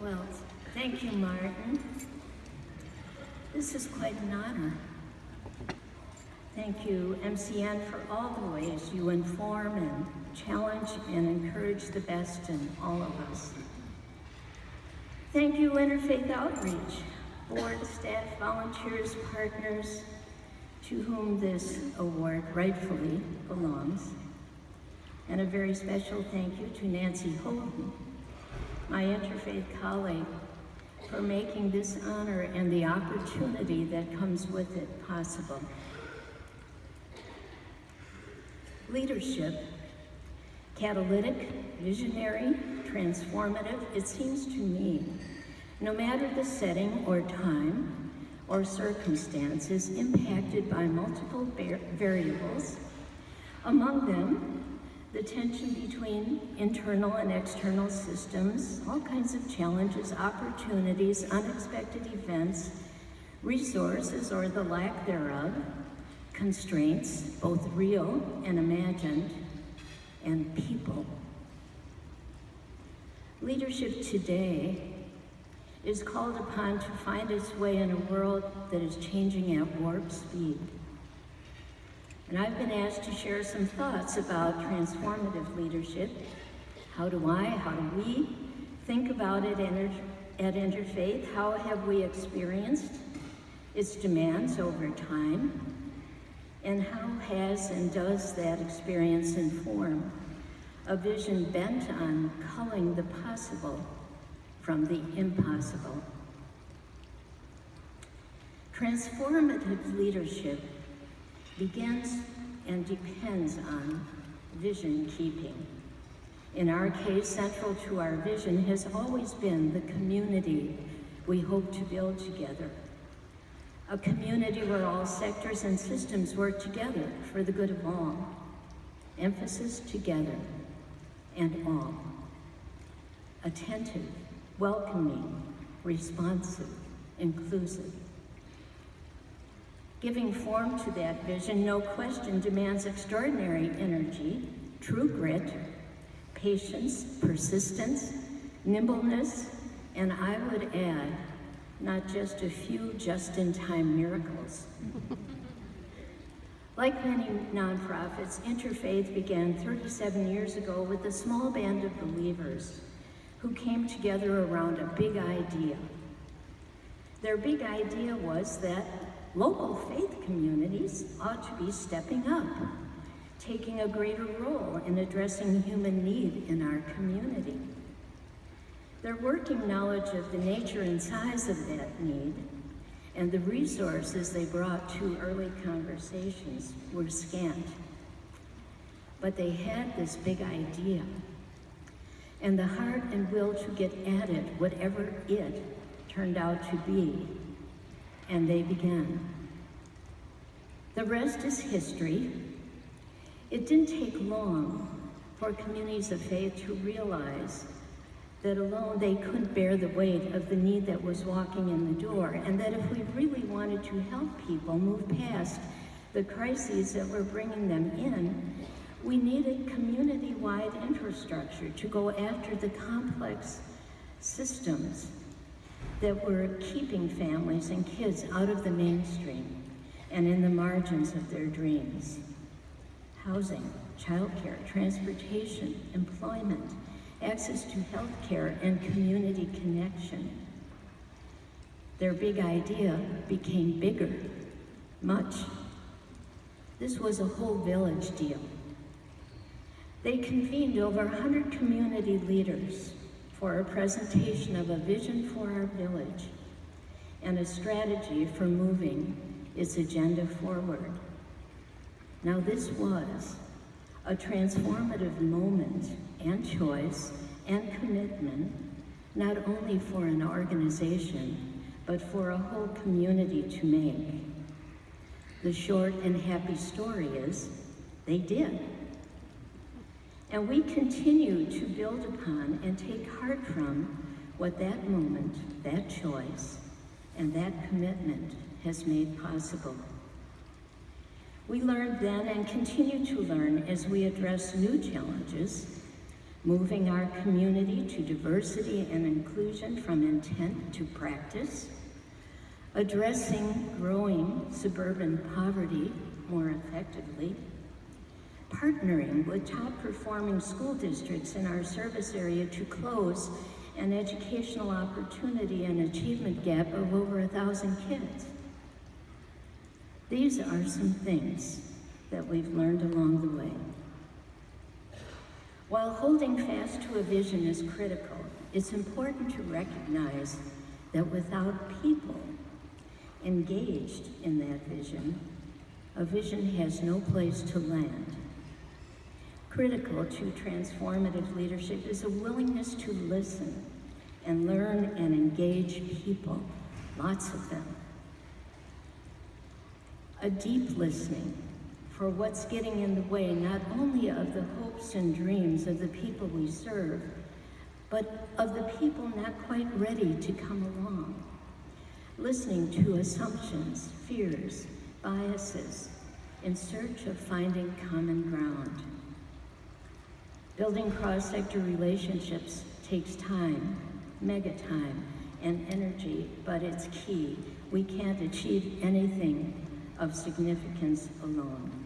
Well, thank you, Martin. This is quite an honor. Thank you, MCN, for all the ways you inform and challenge and encourage the best in all of us. Thank you, Interfaith Outreach, board, staff, volunteers, partners, to whom this award rightfully belongs. And a very special thank you to Nancy Holden, my interfaith colleague, for making this honor and the opportunity that comes with it possible. Leadership, catalytic, visionary, transformative, it seems to me, no matter the setting or time or circumstance, is impacted by multiple variables, among them the tension between internal and external systems, all kinds of challenges, opportunities, unexpected events, resources or the lack thereof, constraints, both real and imagined, and people. Leadership today is called upon to find its way in a world that is changing at warp speed. And I've been asked to share some thoughts about transformative leadership. How do we think about it at Interfaith? How have we experienced its demands over time? And how has and does that experience inform a vision bent on culling the possible from the impossible? Transformative leadership begins and depends on vision keeping. In our case, central to our vision has always been the community we hope to build together. A community where all sectors and systems work together for the good of all. Emphasis together and all. Attentive, welcoming, responsive, inclusive. Giving form to that vision, no question, demands extraordinary energy, true grit, patience, persistence, nimbleness, and I would add, not just a few just-in-time miracles. Like many nonprofits, Interfaith began 37 years ago with a small band of believers who came together around a big idea. Their big idea was that local faith communities ought to be stepping up, taking a greater role in addressing human need in our community. Their working knowledge of the nature and size of that need and the resources they brought to early conversations were scant. But they had this big idea and the heart and will to get at it, whatever it turned out to be, and they began. The rest is history. It didn't take long for communities of faith to realize that alone they couldn't bear the weight of the need that was walking in the door, and that if we really wanted to help people move past the crises that were bringing them in, we needed community-wide infrastructure to go after the complex systems that were keeping families and kids out of the mainstream and in the margins of their dreams. Housing, childcare, transportation, employment, access to health care, and community connection. Their big idea became bigger, much. This was a whole village deal. They convened over 100 community leaders for a presentation of a vision for our village and a strategy for moving its agenda forward. Now this was a transformative moment and choice and commitment, not only for an organization, but for a whole community to make. The short and happy story is, they did. And we continue to build upon and take heart from what that moment, that choice, and that commitment has made possible. We learned then and continue to learn as we address new challenges, moving our community to diversity and inclusion from intent to practice, addressing growing suburban poverty more effectively, partnering with top-performing school districts in our service area to close an educational opportunity and achievement gap of over 1,000 kids. These are some things that we've learned along the way. While holding fast to a vision is critical, it's important to recognize that without people engaged in that vision, a vision has no place to land. Critical to transformative leadership is a willingness to listen and learn and engage people, lots of them. A deep listening for what's getting in the way not only of the hopes and dreams of the people we serve, but of the people not quite ready to come along. Listening to assumptions, fears, biases, in search of finding common ground. Building cross-sector relationships takes time, mega time, and energy, but it's key. We can't achieve anything of significance alone.